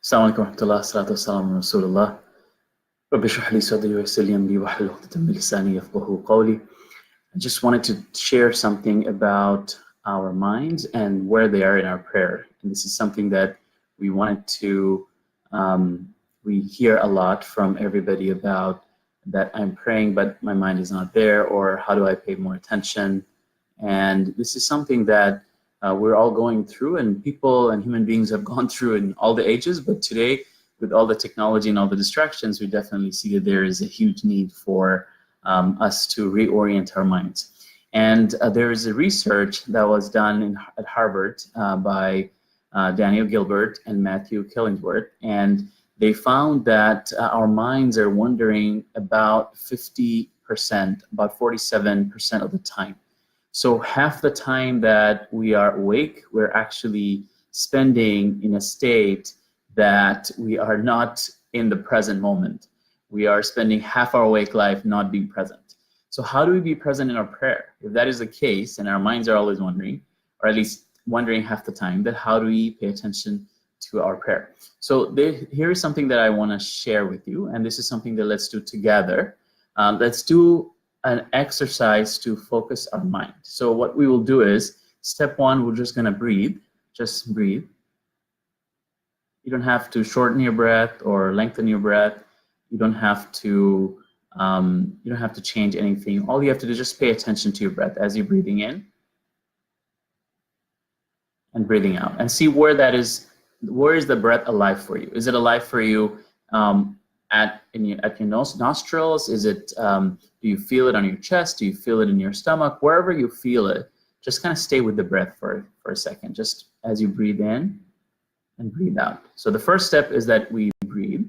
Assalamu alaikum warahmatullahi salatu wassalamu ala rasulullah. Rabbi shrah li sadri wa yassir li amri wahlul 'uqdatam min lisani yafqahu qawli. I just wanted to share something about our minds and where they are in our prayer. And this is something that we wanted to, we hear a lot from everybody about, that I'm praying but my mind is not there, or how do I pay more attention? And this is something that we're all going through, and people and human beings have gone through in all the ages, but today, with all the technology and all the distractions, we definitely see that there is a huge need for us to reorient our minds. And there is a research that was done at Harvard by Daniel Gilbert and Matthew Killingsworth, and they found that our minds are wandering about 50%, about 47% of the time. So half the time that we are awake, we're actually spending in a state that we are not in the present moment. We are spending half our awake life not being present. So how do we be present in our prayer? If that is the case, and our minds are always wandering, or at least wondering half the time, then how do we pay attention to our prayer? So here is something that I want to share with you, and this is something that let's do together. Let's do an exercise to focus our mind. So what we will do is, step one, we're just going to breathe. Just breathe. You don't have to shorten your breath or lengthen your breath. You don't have to change anything. All you have to do is just pay attention to your breath as you're breathing in and breathing out, and see where that is. Where is the breath alive for you? Is it alive for you at your nostrils? Is it, do you feel it on your chest? Do you feel it in your stomach? Wherever you feel it, just kind of stay with the breath for a second, just as you breathe in and breathe out. So the first step is that we breathe,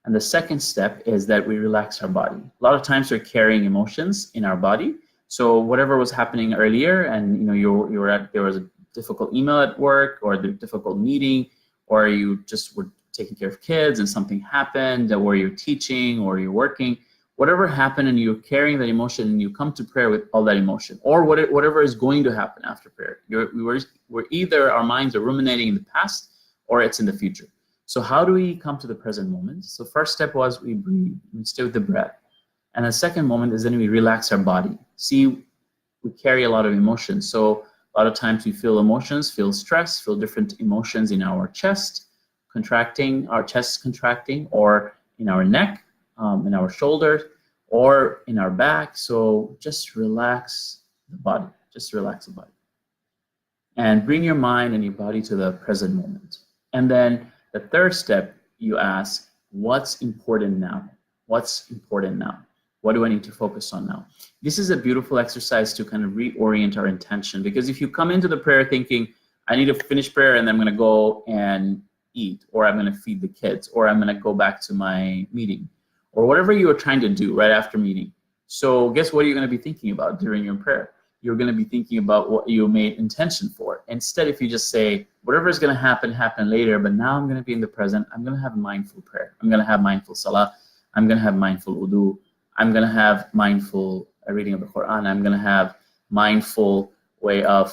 and the second step is that we relax our body. A lot of times we're carrying emotions in our body. So whatever was happening earlier, and there was a difficult email at work, or the difficult meeting, or you just were taking care of kids and something happened, or you're teaching or you're working, whatever happened, and you're carrying that emotion, and you come to prayer with all that emotion, or whatever is going to happen after prayer. We're either our minds are ruminating in the past or it's in the future. So how do we come to the present moment? So first step was we breathe, we stay with the breath. And the second moment is then we relax our body. See, we carry a lot of emotions. So a lot of times we feel emotions, feel stress, feel different emotions in our chest, contracting, our chest contracting, or in our neck, in our shoulders, or in our back. So just relax the body, just relax the body. And bring your mind and your body to the present moment. And then the third step, you ask, what's important now? What's important now? What do I need to focus on now? This is a beautiful exercise to kind of reorient our intention, because if you come into the prayer thinking, I need to finish prayer and then I'm going to go and eat, or I'm going to feed the kids, or I'm going to go back to my meeting, or whatever you are trying to do right after meeting. So guess what you're going to be thinking about during your prayer? You're going to be thinking about what you made intention for. Instead, if you just say, whatever is going to happen later, but now I'm going to be in the present, I'm going to have mindful prayer. I'm going to have mindful salah. I'm going to have mindful wudu. I'm going to have mindful reading of the Quran. I'm going to have mindful way of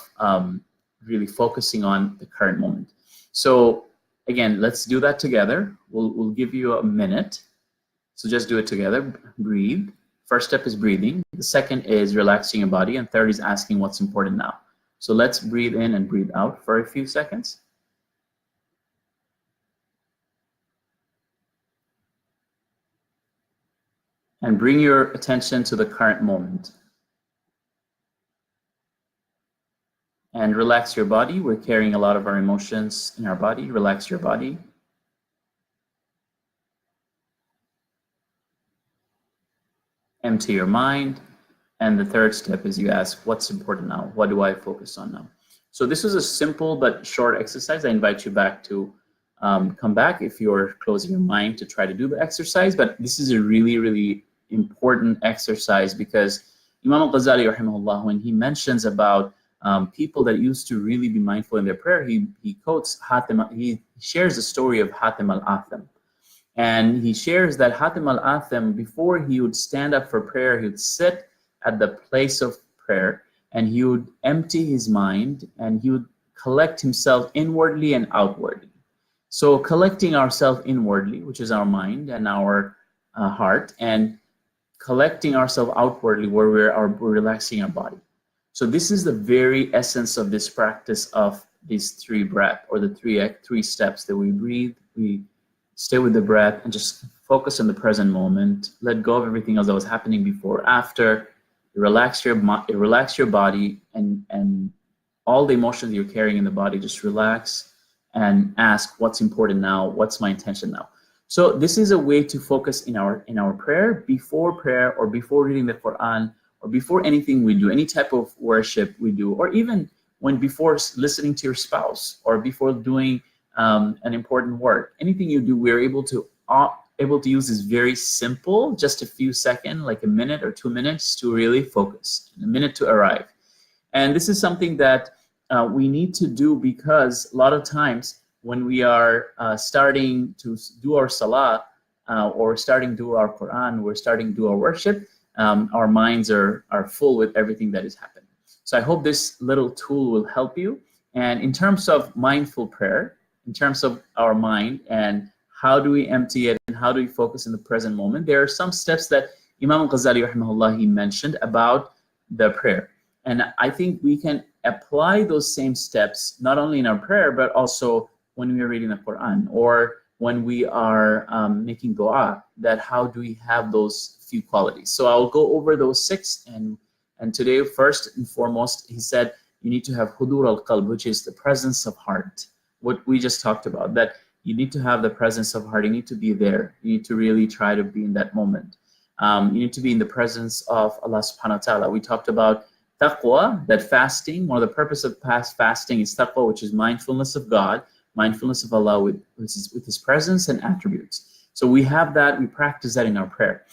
really focusing on the current moment. So again, let's do that together. We'll give you a minute. So just do it together. Breathe. First step is breathing. The second is relaxing your body. And third is asking what's important now. So let's breathe in and breathe out for a few seconds. And bring your attention to the current moment. And relax your body. We're carrying a lot of our emotions in our body. Relax your body. Empty your mind. And the third step is you ask, what's important now? What do I focus on now? So this is a simple but short exercise. I invite you back to come back if you're closing your mind to try to do the exercise. But this is a really, really important exercise, because Imam al-Ghazali, rahimahullah, when he mentions about people that used to really be mindful in their prayer, he quotes Hatim. He shares the story of Hatim al-Atham. And he shares that Hatim al-Atham, before he would stand up for prayer, he would sit at the place of prayer, and he would empty his mind, and he would collect himself inwardly and outwardly. So collecting ourselves inwardly, which is our mind and our heart, and collecting ourselves outwardly, where we're relaxing our body. So this is the very essence of this practice of these three breath, or the three steps, that we breathe, we stay with the breath, and just focus on the present moment. Let go of everything else that was happening before, after. Relax your body, and all the emotions you're carrying in the body, just relax and ask, what's important now? What's my intention now? So this is a way to focus in our prayer, or before reading the Quran, or before anything we do, any type of worship we do, or even before listening to your spouse, or before doing an important work. Anything you do, we're able to use this very simple, just a few seconds, like a minute or 2 minutes, to really focus, a minute to arrive. And this is something that we need to do, because a lot of times when we are starting to do our salah, or starting to do our Quran, we're starting to do our worship, our minds are full with everything that is happening. So I hope this little tool will help you. And in terms of mindful prayer, in terms of our mind and how do we empty it and how do we focus in the present moment, there are some steps that Imam al-Ghazali rahimahullah, he mentioned about the prayer. And I think we can apply those same steps not only in our prayer, but also when we are reading the Quran, or when we are making dua, that how do we have those few qualities. So I'll go over those 6, and today, first and foremost, he said you need to have hudur al-qalb, which is the presence of heart. What we just talked about, that you need to have the presence of heart. You need to be there. You need to really try to be in that moment. You need to be in the presence of Allah subhanahu wa ta'ala. We talked about taqwa, that fasting, one of the purpose of fasting is taqwa, which is mindfulness of God, mindfulness of Allah with His presence and attributes. So we have that, we practice that in our prayer.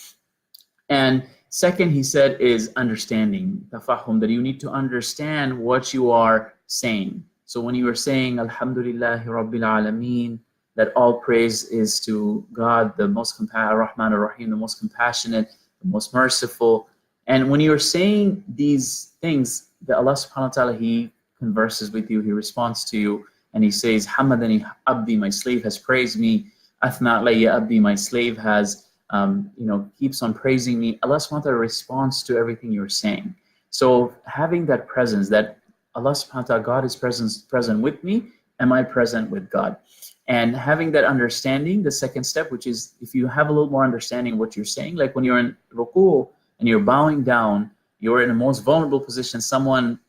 And second, he said, is understanding, tafahum, that you need to understand what you are saying. So when you are saying, Alhamdulillahi Rabbil Alameen, that all praise is to God, the most Rahman ar-Rahim, the most compassionate, the most merciful. And when you're saying these things, that Allah subhanahu wa ta'ala, He converses with you, He responds to you, and He says, Hamadani Abdi, my slave has praised me. Athna alayya Abdi, my slave has, keeps on praising me. Allah subhanahu wa ta'ala responds to everything you're saying. So having that presence, that Allah subhanahu wa ta'ala, God is present with me, am I present with God? And having that understanding, the second step, which is if you have a little more understanding of what you're saying, like when you're in ruku and you're bowing down, you're in the most vulnerable position, someone,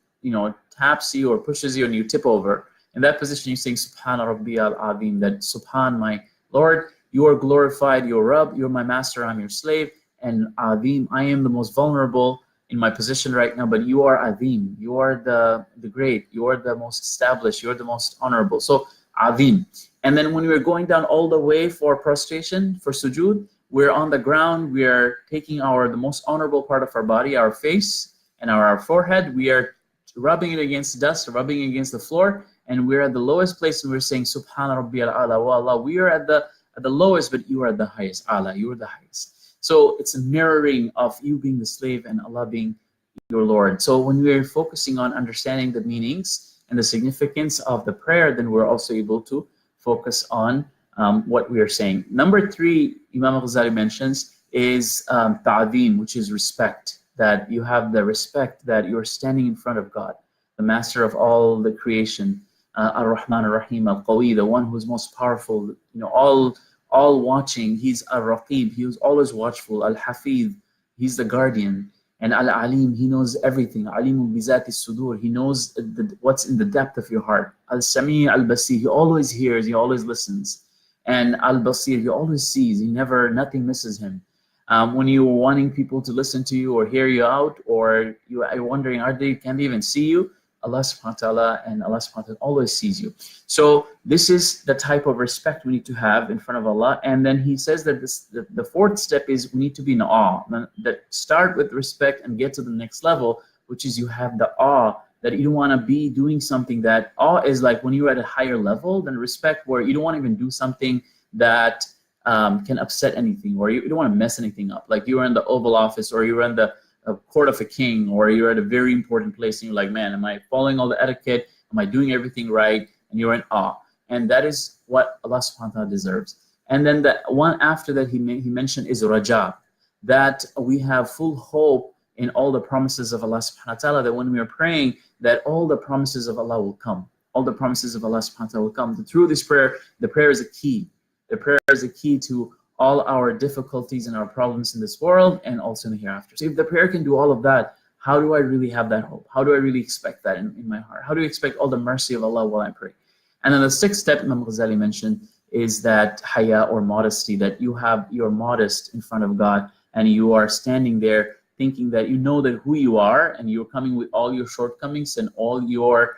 taps you or pushes you and you tip over. In that position, you're saying, Subhana Rabbi al-Azim, that Subhan, my Lord, you are glorified, you're Rabb, you're my master, I'm your slave, and Azim, I am the most vulnerable in my position right now, but you are Azim, you are the great, you are the most established, you are the most honorable. So Azim. And then when we're going down all the way for prostration, for sujood, we're on the ground, we are taking the most honorable part of our body, our face and our forehead, we are rubbing it against dust, rubbing it against the floor, and we're at the lowest place, and we're saying, Subhana Rabbi al-Ala, wa Allah, we are at the lowest, but you are at the highest. Allah, you are the highest. So it's a mirroring of you being the slave and Allah being your Lord. So when we're focusing on understanding the meanings and the significance of the prayer, then we're also able to focus on what we are saying. Number 3, Imam al-Ghazali mentions, is ta'zeem, which is respect. That you have the respect that you're standing in front of God, the master of all the creation, ar-Rahman ar-Rahim, al-Qawi, the one who's most powerful, all watching. He's ar-Raqib, he was always watchful. Al-Hafiz, he's the guardian. And Al-Alim, he knows everything. Alimun bizati sudur, he knows what's in the depth of your heart. Al-Sami' al-Basir, he always hears, he always listens. And Al-Basir, he always sees, nothing misses him. When you're wanting people to listen to you or hear you out, or you are wondering, can they even see you? Allah subhanahu wa ta'ala, and Allah subhanahu wa ta'ala always sees you. So this is the type of respect we need to have in front of Allah. And then he says that the 4th step is we need to be in awe. That start with respect and get to the next level, which is you have the awe, that you don't want to be doing something that awe is like when you're at a higher level than respect, where you don't want to even do something that can upset anything, or you don't want to mess anything up. Like you were in the Oval Office, or you were in the court of a king, or you're at a very important place and you're like, man, am I following all the etiquette? Am I doing everything right? And you're in awe. and that is what Allah subhanahu wa ta'ala deserves. And then the one after that he mentioned is raja, that we have full hope in all the promises of Allah subhanahu wa ta'ala, that when we are praying, that all the promises of Allah will come. All the promises of Allah subhanahu wa ta'ala will come. Through this prayer, the prayer is a key. The prayer is a key to all our difficulties and our problems in this world and also in the hereafter. So if the prayer can do all of that, how do I really have that hope? How do I really expect that in my heart? How do you expect all the mercy of Allah while I pray? And then the sixth step Imam Ghazali mentioned is that haya, or modesty, that you're modest in front of God, and you are standing there thinking that you know that who you are, and you're coming with all your shortcomings and all your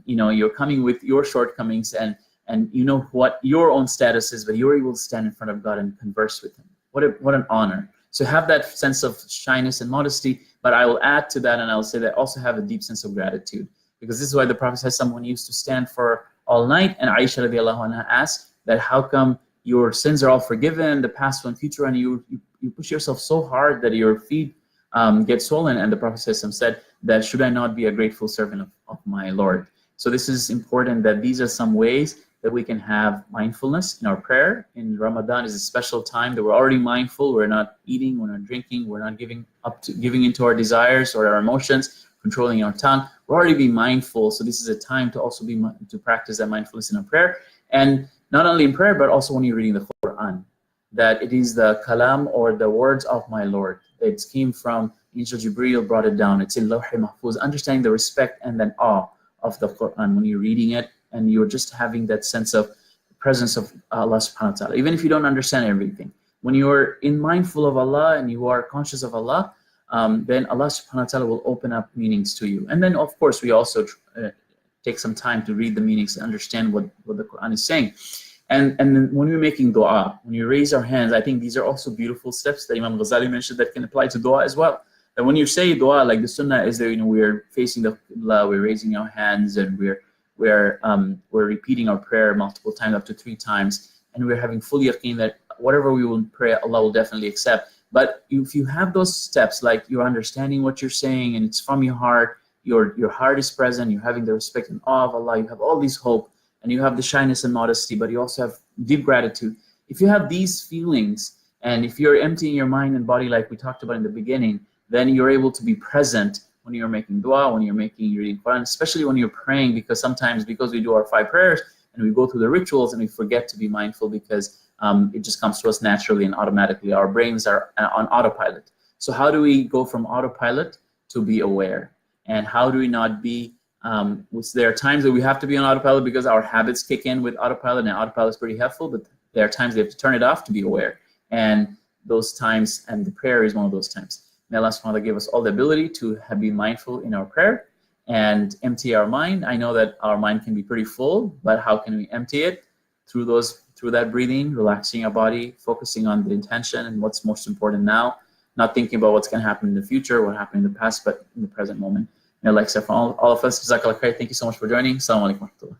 you're coming with your shortcomings, and you know what your own status is, but you're able to stand in front of God and converse with him. What an honor. So have that sense of shyness and modesty, but I will add to that, and I will say that also have a deep sense of gratitude, because this is why the Prophet says someone used to stand for all night, and Aisha radiallahu anha asked that how come your sins are all forgiven, the past one, future, and you push yourself so hard that your feet get swollen, and the Prophet said that should I not be a grateful servant of my Lord? So this is important, that these are some ways that we can have mindfulness in our prayer. In Ramadan is a special time that we're already mindful. We're not eating, we're not drinking, we're not giving into our desires or our emotions, controlling our tongue. We're already being mindful. So this is a time to also to practice that mindfulness in our prayer. And not only in prayer, but also when you're reading the Quran, that it is the kalam, or the words of my Lord. It came from Angel Jibreel, brought it down. It's in Lawh Mahfuz, understanding the respect and then awe of the Quran when you're reading it, and you're just having that sense of presence of Allah subhanahu wa ta'ala. Even if you don't understand everything, when you're mindful of Allah and you are conscious of Allah, then Allah subhanahu wa ta'ala will open up meanings to you. And then of course we also take some time to read the meanings and understand what the Quran is saying. And then when we're making dua, when you raise our hands, I think these are also beautiful steps that Imam Ghazali mentioned that can apply to dua as well. And when you say dua, like the sunnah is there, we're facing the Qibla, we're raising our hands, and we're repeating our prayer multiple times, up to 3 times, and we're having full yaqeen that whatever we will pray, Allah will definitely accept. But if you have those steps, like you're understanding what you're saying and it's from your heart, your heart is present, you're having the respect and awe of Allah, you have all these hope, and you have the shyness and modesty, but you also have deep gratitude. If you have these feelings, and if you're emptying your mind and body like we talked about in the beginning, then you're able to be present when you're making dua, when you're reading Quran, especially when you're praying, because sometimes because we do our 5 prayers and we go through the rituals and we forget to be mindful because it just comes to us naturally and automatically. Our brains are on autopilot. So how do we go from autopilot to be aware? And how do we not be, there are times that we have to be on autopilot because our habits kick in with autopilot, and autopilot is pretty helpful, but there are times we have to turn it off to be aware. And those times, and the prayer is one of those times. May Allah subhanahu wa ta'ala give us all the ability to be mindful in our prayer and empty our mind. I know that our mind can be pretty full, but how can we empty it? Through that breathing, relaxing our body, focusing on the intention and what's most important now, not thinking about what's going to happen in the future, what happened in the past, but in the present moment. May Allah accept from all of us. Jazakallah khair. Thank you so much for joining. Assalamu alaikum wa rahmatullah.